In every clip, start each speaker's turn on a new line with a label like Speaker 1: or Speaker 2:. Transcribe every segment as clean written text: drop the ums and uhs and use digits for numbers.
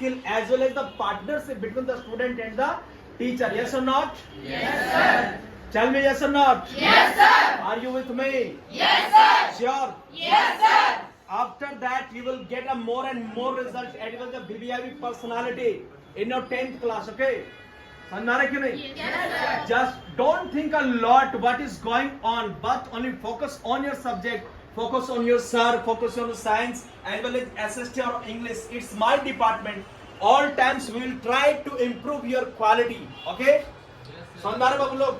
Speaker 1: skill as well as the partnership between the student and the teacher. Yes or not?
Speaker 2: Yes, sir.
Speaker 1: Tell me yes or not?
Speaker 2: Yes, sir.
Speaker 1: Are you with me?
Speaker 2: Yes, sir.
Speaker 1: Sure.
Speaker 2: Yes, sir.
Speaker 1: After that, you will get a more and more results as well as the VVIP personality in your 10th class. Okay? समझ में आ रहा है कि नहीं?
Speaker 2: Yes, sir.
Speaker 1: Just don't think a lot what is going on, but only focus on your subject, focus on your sir, focus on your science, as well as SST or English. It's my department. All times we will try to improve your quality. Okay? समझ में आ रहा है बाबू लोग?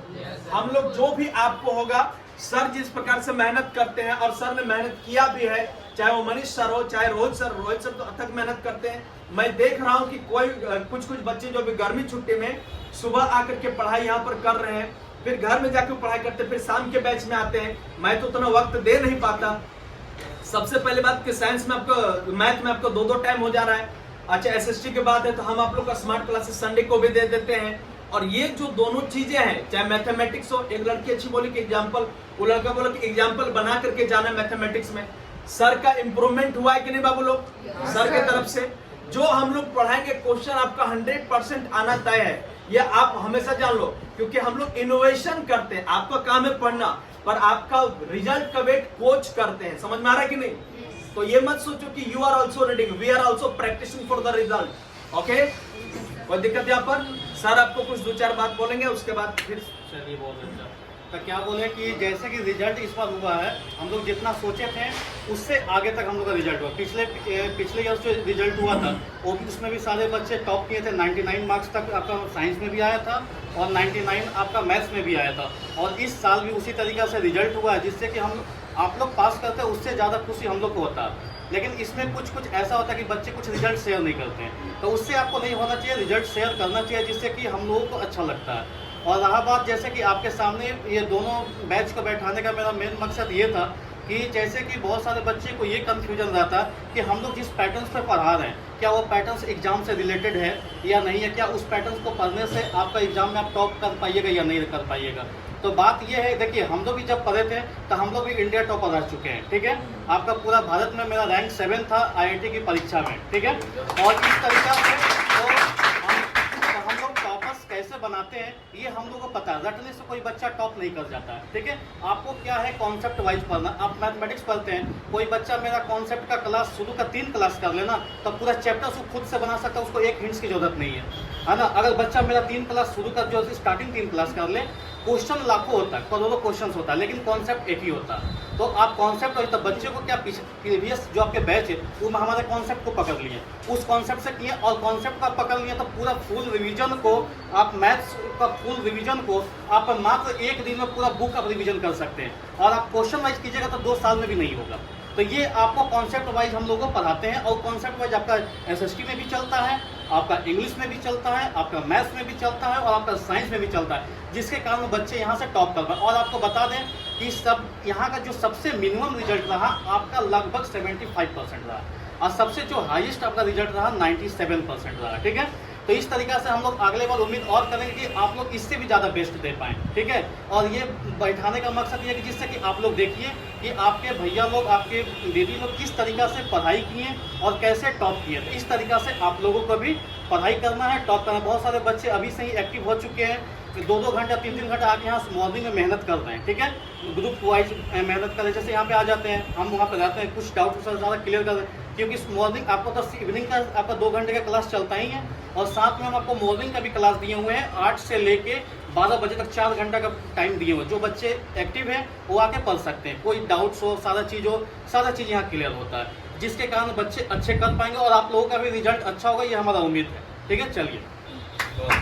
Speaker 1: हम लोग जो भी आपको होगा, सर जिस प्रकार से मेहनत करते हैं और सर ने मेहनत किया भी है, चाहे वो मनीष सर हो, चाहे रोहित सर तो अथक मेहनत करते हैं। मैं देख रहा हूं कि कोई कुछ बच्चे जो भी गर्मी छुट्टी में सुबह आकर के पढ़ाई यहाँ पर कर रहे हैं, फिर घर में जाकर पढ़ाई करते हैं, फिर शाम के बैच में आते हैं। मैं तो उतना वक्त दे नहीं पाता। सबसे पहले बात कि साइंस में आपको, मैथ में आपको दो टाइम हो जा रहा है। अच्छा, एसएसटी की बात है तो हम आप लोग का स्मार्ट क्लासेस संडे को भी दे देते हैं। और ये जो दोनों चीजें हैं, चाहे मैथमेटिक्स हो, एक लड़की अच्छी बोली कि एग्जाम्पल, वो लड़का बोला कि एग्जाम्पल बना करके जाना मैथमेटिक्स में। सर का इंप्रूवमेंट हुआ है कि नहीं बाबू लोग? सर की तरफ से जो हम लोग पढ़ाएंगे क्वेश्चन आपका 100% आना तय है, ये आप हमेशा जान लो, क्योंकि हम लोग इनोवेशन करते हैं। आपका काम है पढ़ना, पर आपका रिजल्ट का वेट कोच करते हैं। समझ में आ रहा है कि नहीं? तो ये मत सोचो कि you are also reading, we are also practising for the result. Okay, कोई दिक्कत यहाँ पर? सर आपको कुछ दो चार बात बोलेंगे, उसके बाद फिर
Speaker 3: चलिए। बहुत अच्छा। तो क्या बोले कि जैसे कि रिजल्ट इस बार हुआ है, हम लोग जितना सोचे थे उससे आगे तक हम लोग का रिजल्ट हुआ। पिछले ईयर जो रिजल्ट हुआ था वो भी, उसमें भी सारे बच्चे टॉप किए थे। 99 मार्क्स तक आपका साइंस में भी आया था और 99 आपका मैथ्स में भी आया था। और इस साल भी उसी तरीक़ा से रिजल्ट हुआ है, जिससे कि हम आप लोग पास करते हैं, उससे ज़्यादा खुशी हम लोग को होता है। लेकिन इसमें कुछ ऐसा होता है कि बच्चे कुछ रिजल्ट शेयर नहीं करते हैं, तो उससे आपको नहीं होना चाहिए, रिजल्ट शेयर करना चाहिए, जिससे कि हम लोगों को अच्छा लगता है। और रहा बात, जैसे कि आपके सामने ये दोनों बैच को बैठाने का मेरा मेन मकसद ये था कि जैसे कि बहुत सारे बच्चे को ये कन्फ्यूजन रहता है कि हम लोग जिस पैटर्न्स पे पढ़ा रहे हैं, क्या वो पैटर्न्स एग्जाम से रिलेटेड है या नहीं है, क्या उस पैटर्न्स को पढ़ने से आपका एग्जाम में आप टॉप कर पाइएगा या नहीं कर पाइएगा। तो बात ये है, देखिए हम लोग भी जब पढ़े थे तो हम लोग भी इंडिया टॉपर रह चुके हैं, ठीक है। आपका पूरा भारत में मेरा रैंक 7 था IIT की परीक्षा में, ठीक है। और इस तरीका से हम लोग टॉपर्स कैसे बनाते हैं ये हम लोग को पता है। रटने से कोई बच्चा टॉप नहीं कर जाता है, ठीक है। आपको क्या है, कॉन्सेप्ट वाइज पढ़ना। आप मैथमेटिक्स पढ़ते हैं, कोई बच्चा मेरा कॉन्सेप्ट का क्लास शुरू का 3 क्लास कर लेना तो पूरा चैप्टर उसको खुद से बना सकता है, उसको एक हिंट्स की जरूरत नहीं है ना। अगर बच्चा मेरा 3 क्लास शुरू कर, जो स्टार्टिंग 3 क्लास कर ले, क्वेश्चन लाखों होता है, करोड़ों क्वेश्चन होता है, लेकिन कॉन्सेप्ट एक ही होता है। तो आप कॉन्सेप्ट, और तो बच्चे को क्या प्रीवियस जो आपके बैच है वो हमारे कॉन्सेप्ट को पकड़ लिए, उस कॉन्सेप्ट से किए, और कॉन्सेप्ट का पकड़ लिए तो पूरा फुल रिवीजन को आप, मैथ्स का फुल रिवीजन को आप मात्र 1 दिन में पूरा बुक आप रिवीजन कर सकते हैं। और आप क्वेश्चन वाइज कीजिएगा तो 2 साल में भी नहीं होगा। तो ये आपको कॉन्सेप्ट वाइज हम लोगों को पढ़ाते हैं, और कॉन्सेप्ट वाइज आपका SST में भी चलता है, आपका इंग्लिश में भी चलता है, आपका मैथ्स में भी चलता है, और आपका साइंस में भी चलता है, जिसके कारण बच्चे यहाँ से टॉप कर पाए। और आपको बता दें कि सब यहाँ का जो सबसे मिनिमम रिजल्ट रहा आपका लगभग 75% रहा, और सबसे जो हाईएस्ट आपका रिजल्ट रहा 97% रहा, ठीक है। तो इस तरीका से हम लोग अगले बार उम्मीद और करेंगे कि आप लोग इससे भी ज़्यादा बेस्ट दे पाएँ, ठीक है। और ये बैठाने का मकसद ये है कि जिससे कि आप लोग देखिए कि आपके भैया लोग, आपके दीदी लोग किस तरीका से पढ़ाई किए और कैसे टॉप किए। तो इस तरीका से आप लोगों को भी पढ़ाई करना है, टॉप करना है। बहुत सारे बच्चे अभी से ही एक्टिव हो चुके हैं, 2-2 घंटा 3-3 घंटा आके यहाँ मॉर्निंग में मेहनत कर रहे हैं, ठीक है। ग्रुप वाइज मेहनत करें, जैसे यहाँ पे आ जाते हैं, हम वहाँ पे रहते हैं, कुछ डाउट ज़्यादा क्लियर कर रहे हैं, क्योंकि मॉर्निंग आपको तो इवनिंग का आपका 2 घंटे का क्लास चलता ही है, और साथ में हम आपको मॉर्निंग का भी क्लास दिए हुए हैं, 8 से लेके 12 बजे तक 4 घंटा का टाइम दिए हुए। जो बच्चे एक्टिव हैं वो आके पढ़ सकते हैं, कोई डाउट्स हो, सारा चीज़ यहाँ क्लियर होता है, जिसके कारण बच्चे अच्छे कर पाएंगे और आप लोगों का भी रिजल्ट अच्छा होगा, ये हमारा उम्मीद है, ठीक है। चलिए।